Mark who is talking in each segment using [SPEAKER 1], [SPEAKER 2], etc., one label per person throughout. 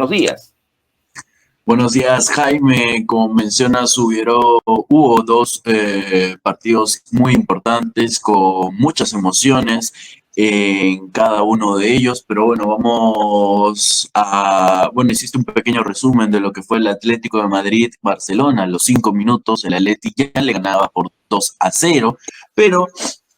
[SPEAKER 1] Buenos días.
[SPEAKER 2] Buenos días, Jaime. Como mencionas, hubo dos partidos muy importantes con muchas emociones en cada uno de ellos, pero bueno, hiciste un pequeño resumen de lo que fue el Atlético de Madrid-Barcelona. A los 5 minutos, el Atleti ya le ganaba por 2-0, pero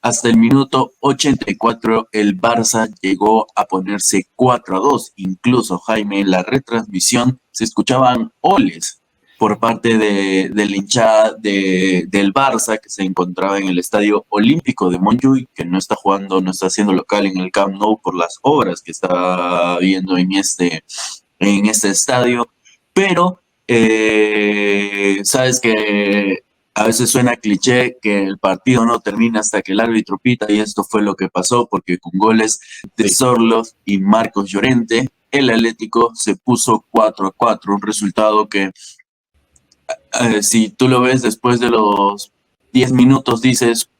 [SPEAKER 2] hasta el minuto 84 el Barça llegó a ponerse 4-2. Incluso, Jaime, en la retransmisión se escuchaban oles por parte de la hinchada del Barça, que se encontraba en el Estadio Olímpico de Montjuïc, que no está jugando, no está haciendo local en el Camp Nou por las obras que está viendo en este estadio. Pero sabes que a veces suena cliché que el partido no termina hasta que el árbitro pita, y esto fue lo que pasó, porque con goles de Sorloth y Marcos Llorente, el Atlético se puso 4-4, un resultado que si tú lo ves después de los 10 minutos, dices,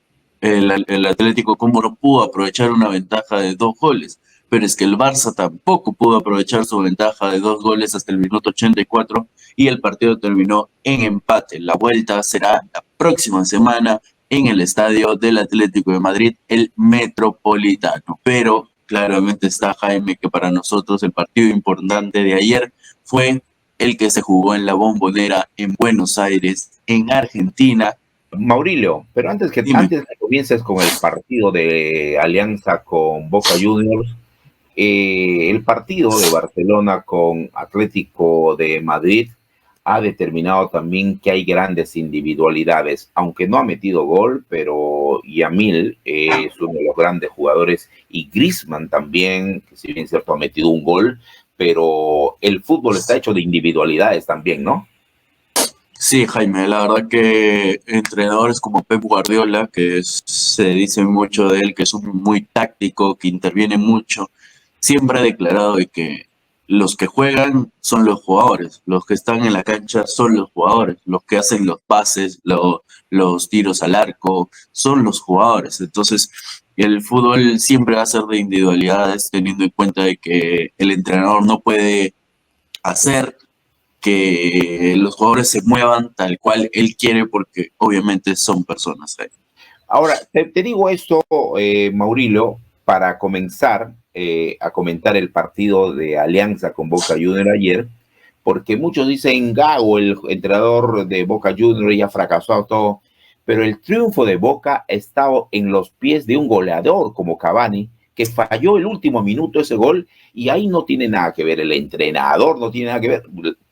[SPEAKER 2] el Atlético cómo no pudo aprovechar una ventaja de 2 goles, pero es que el Barça tampoco pudo aprovechar su ventaja de 2 goles hasta el minuto 84 y el partido terminó en empate. La vuelta será la próxima semana en el estadio del Atlético de Madrid, el Metropolitano. Pero claramente está, Jaime, que para nosotros el partido importante de ayer fue el que se jugó en la Bombonera en Buenos Aires, en Argentina.
[SPEAKER 1] Maurilio, pero antes que comiences con el partido de Alianza con Boca Juniors, el partido de Barcelona con Atlético de Madrid ha determinado también que hay grandes individualidades, aunque no ha metido gol, pero Yamil es uno de los grandes jugadores y Griezmann también, que si bien cierto ha metido un gol, pero el fútbol está hecho de individualidades también, ¿no?
[SPEAKER 2] Sí, Jaime, la verdad que entrenadores como Pep Guardiola, se dice mucho de él, que es muy táctico, que interviene mucho, siempre ha declarado de que los que juegan son los jugadores, los que están en la cancha son los jugadores, los que hacen los pases, los tiros al arco, son los jugadores. Entonces, el fútbol siempre va a ser de individualidades, teniendo en cuenta de que el entrenador no puede hacer que los jugadores se muevan tal cual él quiere, porque obviamente son personas.
[SPEAKER 1] Ahora, te digo esto, Maurilio, para comenzar a comentar el partido de Alianza con Boca Juniors ayer, porque muchos dicen Gago, el entrenador de Boca Juniors, ya fracasó todo, pero el triunfo de Boca ha estado en los pies de un goleador como Cavani, que falló el último minuto ese gol, y ahí no tiene nada que ver el entrenador, no tiene nada que ver,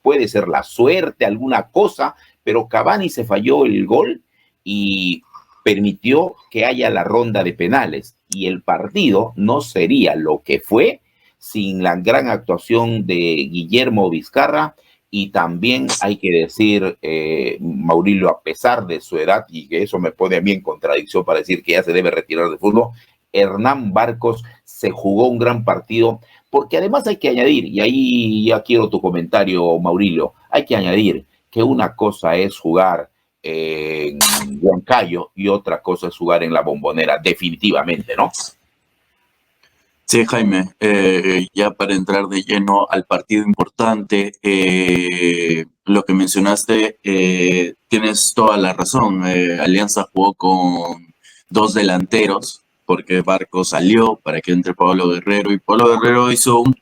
[SPEAKER 1] puede ser la suerte, alguna cosa, pero Cavani se falló el gol y permitió que haya la ronda de penales, y el partido no sería lo que fue sin la gran actuación de Guillermo Vizcarra. Y también hay que decir, Maurilio, a pesar de su edad, y que eso me pone a mí en contradicción para decir que ya se debe retirar del fútbol, Hernán Barcos se jugó un gran partido, porque además hay que añadir, y ahí ya quiero tu comentario, Maurilio, hay que añadir que una cosa es jugar en Huancayo y otra cosa es jugar en la Bombonera, definitivamente, ¿no?
[SPEAKER 2] Sí, Jaime, ya para entrar de lleno al partido importante, lo que mencionaste, tienes toda la razón. Alianza jugó con 2 delanteros, porque Barco salió para que entre Pablo Guerrero, y Pablo Guerrero hizo un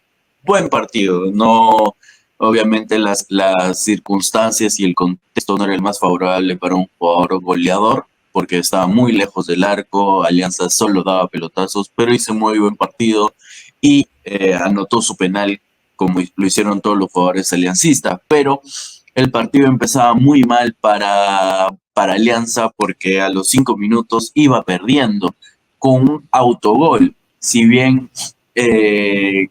[SPEAKER 2] buen partido. No, obviamente las circunstancias y el contexto no era el más favorable para un jugador goleador, porque estaba muy lejos del arco, Alianza solo daba pelotazos, pero hizo muy buen partido y anotó su penal, como lo hicieron todos los jugadores aliancistas. Pero el partido empezaba muy mal para Alianza, porque a los 5 minutos iba perdiendo con un autogol. Si bien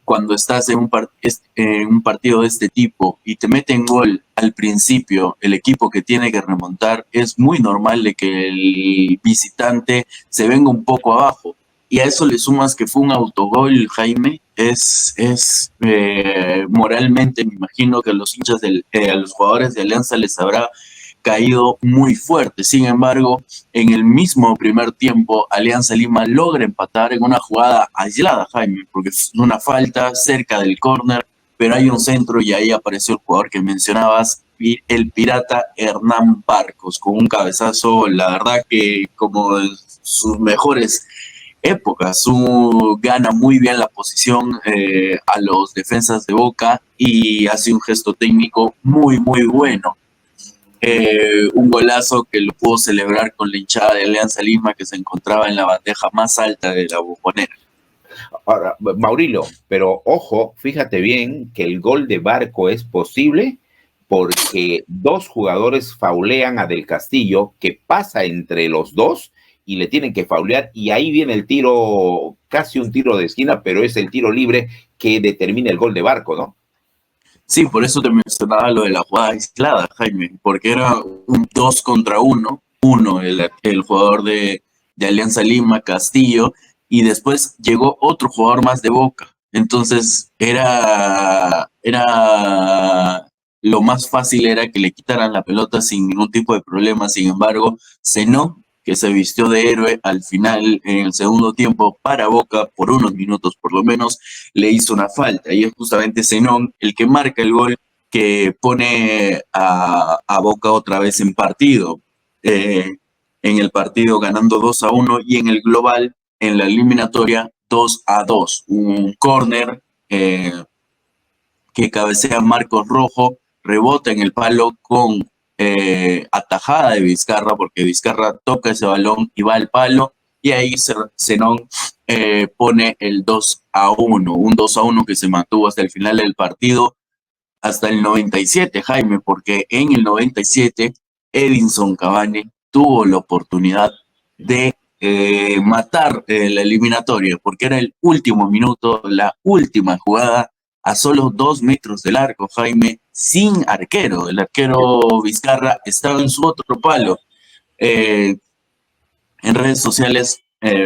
[SPEAKER 2] cuando estás en un partido de este tipo y te meten gol al principio, el equipo que tiene que remontar, es muy normal de que el visitante se venga un poco abajo. Y a eso le sumas que fue un autogol, Jaime, moralmente, me imagino que a los hinchas, a los jugadores de Alianza les habrá caído muy fuerte. Sin embargo, en el mismo primer tiempo, Alianza Lima logra empatar en una jugada aislada, Jaime, porque es una falta cerca del córner, pero hay un centro y ahí apareció el jugador que mencionabas, el pirata Hernán Barcos, con un cabezazo, la verdad que como en sus mejores épocas, gana muy bien la posición a los defensas de Boca y hace un gesto técnico muy, muy bueno. Un golazo que lo pudo celebrar con la hinchada de Alianza Lima que se encontraba en la bandeja más alta de la Bombonera.
[SPEAKER 1] Ahora, Maurilio, pero ojo, fíjate bien que el gol de Barco es posible porque dos jugadores faulean a Del Castillo, que pasa entre los dos y le tienen que faulear, y ahí viene el tiro, casi un tiro de esquina, pero es el tiro libre que determina el gol de Barco, ¿no?
[SPEAKER 2] Sí, por eso te mencionaba lo de la jugada aislada, Jaime, porque era un 2 contra 1, el jugador de Alianza Lima, Castillo, y después llegó otro jugador más de Boca. Entonces lo más fácil era que le quitaran la pelota sin ningún tipo de problema. Sin embargo, Zenón, que se vistió de héroe al final, en el segundo tiempo, para Boca, por unos minutos por lo menos, le hizo una falta. Y es justamente Zenón el que marca el gol que pone a Boca otra vez en partido. En el partido ganando 2-1 y en el global, en la eliminatoria, 2-2. Un córner que cabecea Marcos Rojo, rebota en el palo con atajada de Vizcarra, porque Vizcarra toca ese balón y va al palo, y ahí Zenón pone el 2-1, un 2-1 que se mantuvo hasta el final del partido, hasta el 97, Jaime, porque en el 97 Edinson Cavani tuvo la oportunidad de matar la eliminatoria, porque era el último minuto, la última jugada, a solo 2 metros del arco, Jaime, sin arquero. El arquero Vizcarra estaba en su otro palo. En redes sociales,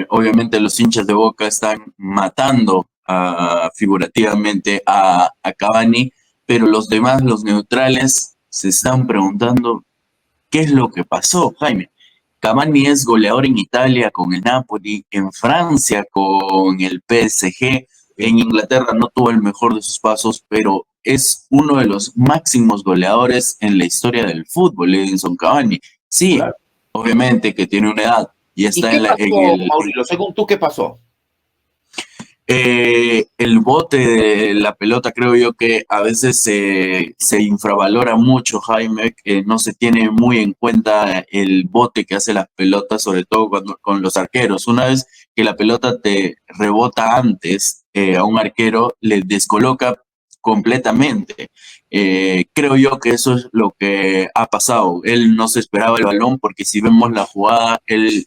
[SPEAKER 2] obviamente los hinchas de Boca están matando figurativamente a Cavani, pero los demás, los neutrales, se están preguntando qué es lo que pasó, Jaime. Cavani es goleador en Italia con el Napoli, en Francia con el PSG, en Inglaterra no tuvo el mejor de sus pasos, pero es uno de los máximos goleadores en la historia del fútbol, Edinson Cavani. Sí,
[SPEAKER 1] Claro.
[SPEAKER 2] obviamente que tiene una edad y
[SPEAKER 1] ¿Y
[SPEAKER 2] está
[SPEAKER 1] qué pasó,
[SPEAKER 2] en el,
[SPEAKER 1] Maurilio? Según tú, ¿qué pasó?
[SPEAKER 2] el bote de la pelota, creo yo que a veces se infravalora mucho, Jaime, que no se tiene muy en cuenta el bote que hace las pelotas, sobre todo con los arqueros. Una vez que la pelota te rebota antes a un arquero, le descoloca completamente. Creo yo que eso es lo que ha pasado. Él no se esperaba el balón porque si vemos la jugada, él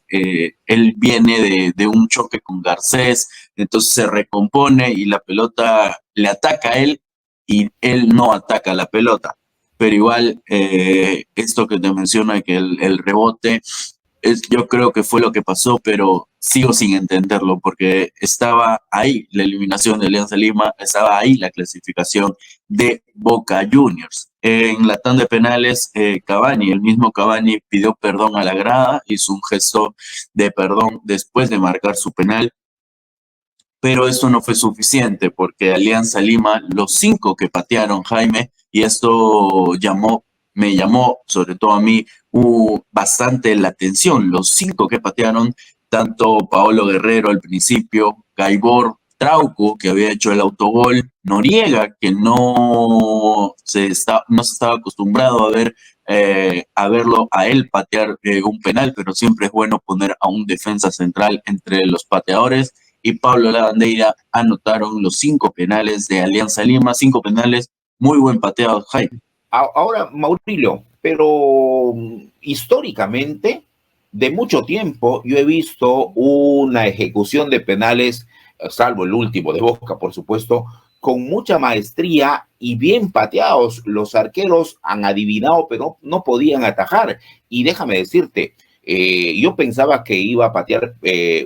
[SPEAKER 2] viene de un choque con Garcés, entonces se recompone y la pelota le ataca a él y él no ataca la pelota. Pero igual, esto que te menciona, que el rebote, yo creo que fue lo que pasó, pero sigo sin entenderlo porque estaba ahí la eliminación de Alianza Lima, estaba ahí la clasificación de Boca Juniors. En la tanda de penales, Cavani, el mismo Cavani pidió perdón a la grada, hizo un gesto de perdón después de marcar su penal, pero eso no fue suficiente porque Alianza Lima, los 5 que patearon, Jaime, y esto me llamó, sobre todo a mí, bastante la atención. Los 5 que patearon, tanto Paolo Guerrero al principio, Gaibor, Trauco, que había hecho el autogol, Noriega, que no se estaba acostumbrado a verlo a él patear un penal, pero siempre es bueno poner a un defensa central entre los pateadores, y Pablo Lavandeira anotaron los 5 penales de Alianza Lima, 5 penales muy buen pateados, Jaime.
[SPEAKER 1] Ahora, Maurilio, pero históricamente, de mucho tiempo, yo he visto una ejecución de penales, salvo el último de Boca, por supuesto, con mucha maestría y bien pateados. Los arqueros han adivinado, pero no podían atajar. Y déjame decirte, yo pensaba que iba a patear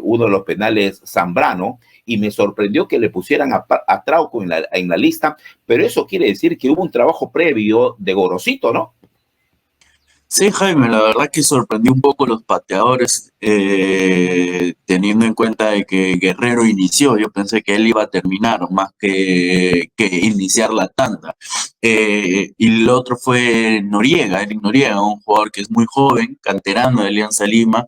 [SPEAKER 1] uno de los penales Zambrano, y me sorprendió que le pusieran a Trauco en la lista, pero eso quiere decir que hubo un trabajo previo de Gorosito, ¿no?
[SPEAKER 2] Sí, Jaime, la verdad que sorprendió un poco los pateadores, teniendo en cuenta de que Guerrero inició. Yo pensé que él iba a terminar más que iniciar la tanda. Y el otro fue Noriega, Eric Noriega, un jugador que es muy joven, canterano de Alianza Lima,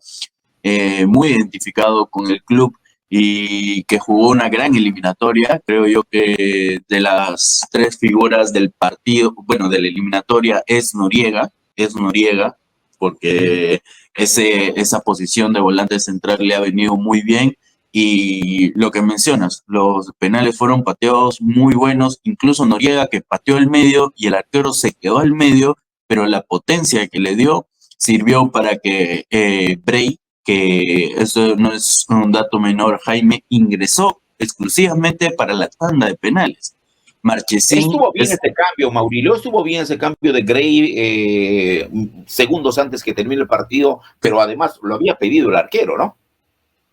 [SPEAKER 2] muy identificado con el club y que jugó una gran eliminatoria. Creo yo que de las tres figuras del partido, bueno, de la eliminatoria es Noriega, porque esa posición de volante central le ha venido muy bien. Y lo que mencionas, los penales fueron pateados muy buenos, incluso Noriega que pateó el medio y el arquero se quedó al medio, pero la potencia que le dio sirvió para que Bray, que eso no es un dato menor, Jaime, ingresó exclusivamente para la tanda de penales. Marchesín
[SPEAKER 1] Estuvo bien
[SPEAKER 2] es
[SPEAKER 1] ese cambio, Maurilio, estuvo bien ese cambio de Gray segundos antes que termine el partido, pero además lo había pedido el arquero, ¿no?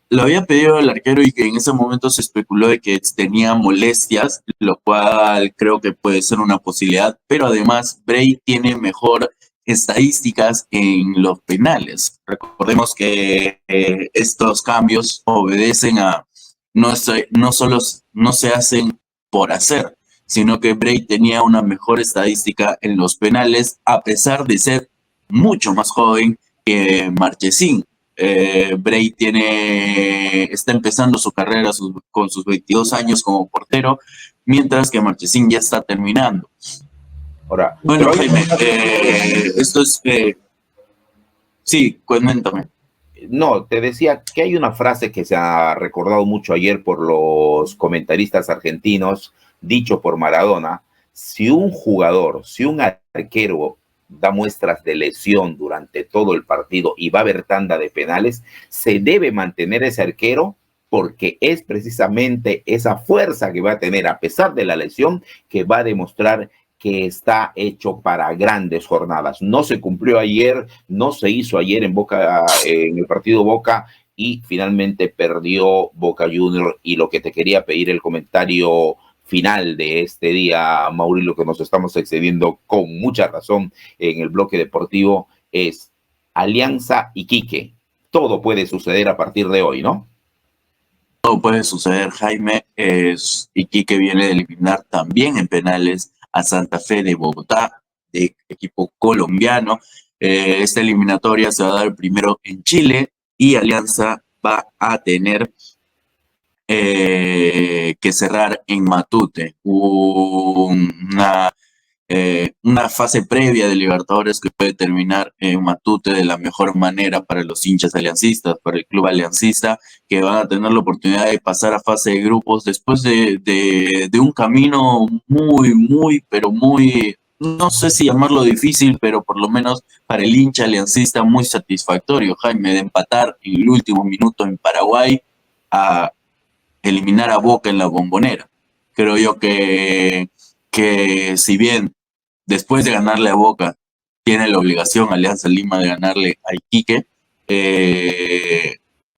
[SPEAKER 2] Lo había pedido el arquero y que en ese momento se especuló de que tenía molestias, lo cual creo que puede ser una posibilidad, pero además Bray tiene mejor estadísticas en los penales. Recordemos que estos cambios obedecen a, no solo no se hacen por hacer, sino que Bray tenía una mejor estadística en los penales a pesar de ser mucho más joven que Marchesín. Bray está empezando su carrera con sus 22 años como portero, mientras que Marchesín ya está terminando.
[SPEAKER 1] Ahora,
[SPEAKER 2] Bueno,
[SPEAKER 1] pero hay una
[SPEAKER 2] Jaime,
[SPEAKER 1] frase
[SPEAKER 2] esto es... sí, cuéntame.
[SPEAKER 1] no, te decía que hay una frase que se ha recordado mucho ayer por los comentaristas argentinos, dicho por Maradona: si un jugador, si un arquero da muestras de lesión durante todo el partido y va a haber tanda de penales, se debe mantener ese arquero porque es precisamente esa fuerza que va a tener a pesar de la lesión que va a demostrar que está hecho para grandes jornadas. No se cumplió ayer, no se hizo ayer en Boca, en el partido Boca, y finalmente perdió Boca Junior. Y lo que te quería pedir el comentario final de este día, Maurilio, que nos estamos excediendo con mucha razón en el bloque deportivo, es Alianza Iquique. Todo puede suceder a partir de hoy, ¿no?
[SPEAKER 2] Todo puede suceder, Jaime. Iquique viene de eliminar también en penales a Santa Fe de Bogotá, de equipo colombiano. Esta eliminatoria se va a dar primero en Chile y Alianza va a tener que cerrar en Matute. Una fase previa de Libertadores que puede terminar en Matute de la mejor manera para los hinchas aliancistas, para el club aliancista, que van a tener la oportunidad de pasar a fase de grupos después de un camino pero muy, no sé si llamarlo difícil, pero por lo menos para el hincha aliancista muy satisfactorio, Jaime, de empatar en el último minuto en Paraguay a eliminar a Boca en la Bombonera. Creo yo que si bien después de ganarle a Boca tiene la obligación Alianza Lima de ganarle a Iquique,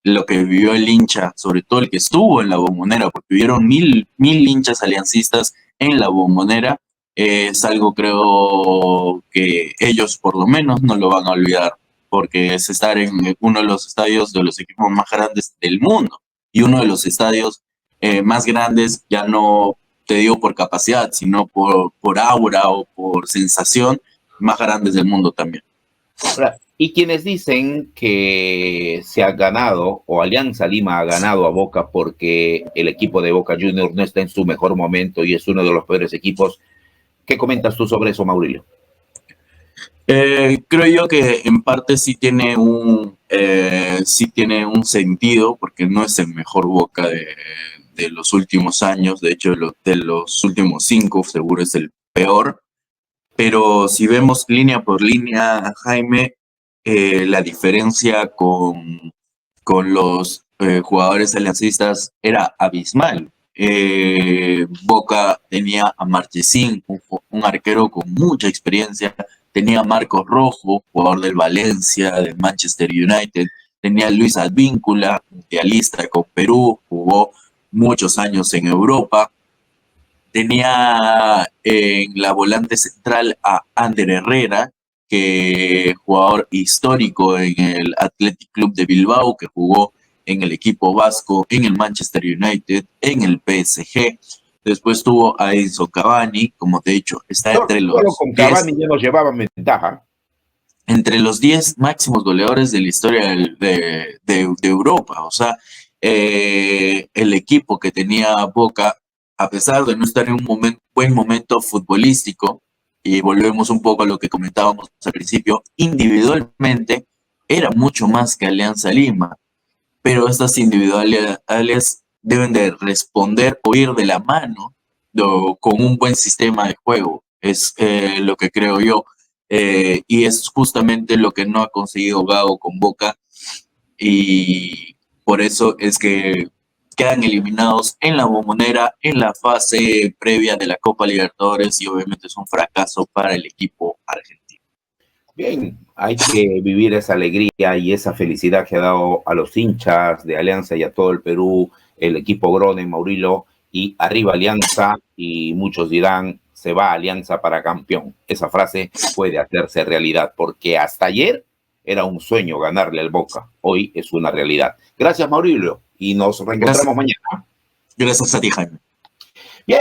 [SPEAKER 2] lo que vivió el hincha, sobre todo el que estuvo en la Bombonera, porque vivieron mil hinchas aliancistas en la Bombonera, es algo creo que ellos por lo menos no lo van a olvidar, porque es estar en uno de los estadios de los equipos más grandes del mundo y uno de los estadios más grandes, ya no te digo por capacidad, sino por aura o por sensación, más grandes del mundo también.
[SPEAKER 1] Y quienes dicen que se ha ganado, o Alianza Lima ha ganado a Boca porque el equipo de Boca Juniors no está en su mejor momento y es uno de los peores equipos, ¿qué comentas tú sobre eso, Maurilio?
[SPEAKER 2] Creo yo que en parte sí tiene un sentido, porque no es el mejor Boca de los últimos años, de hecho de los últimos 5 seguro es el peor, pero si vemos línea por línea, Jaime, la diferencia con los jugadores aliancistas era abismal. Boca tenía a Marchesín, un arquero con mucha experiencia, tenía a Marcos Rojo, jugador del Valencia, del Manchester United, tenía a Luis Advíncula, mundialista con Perú, jugó muchos años en Europa, tenía en la volante central a Ander Herrera, que jugador histórico en el Athletic Club de Bilbao, que jugó en el equipo vasco, en el Manchester United, en el PSG. Después tuvo a Enzo Cavani, como te he dicho, está
[SPEAKER 1] Solo con Cavani ya nos llevaba ventaja.
[SPEAKER 2] Entre los 10 máximos goleadores de la historia de Europa. O sea, el equipo que tenía Boca, a pesar de no estar en un buen momento futbolístico, y volvemos un poco a lo que comentábamos al principio, individualmente era mucho más que Alianza Lima, pero estas individualidades deben de responder o ir de la mano con un buen sistema de juego, es lo que creo yo. Y es justamente lo que no ha conseguido Gago con Boca, y por eso es que quedan eliminados en la Bombonera en la fase previa de la Copa Libertadores, y obviamente es un fracaso para el equipo argentino.
[SPEAKER 1] Bien, hay que vivir esa alegría y esa felicidad que ha dado a los hinchas de Alianza y a todo el Perú, el equipo Gronen, Maurilo, y arriba Alianza, y muchos dirán, se va Alianza para campeón. Esa frase puede hacerse realidad, porque hasta ayer era un sueño ganarle al Boca, hoy es una realidad. Gracias, Maurilo, y nos reencontramos mañana.
[SPEAKER 2] Gracias a ti, Jaime.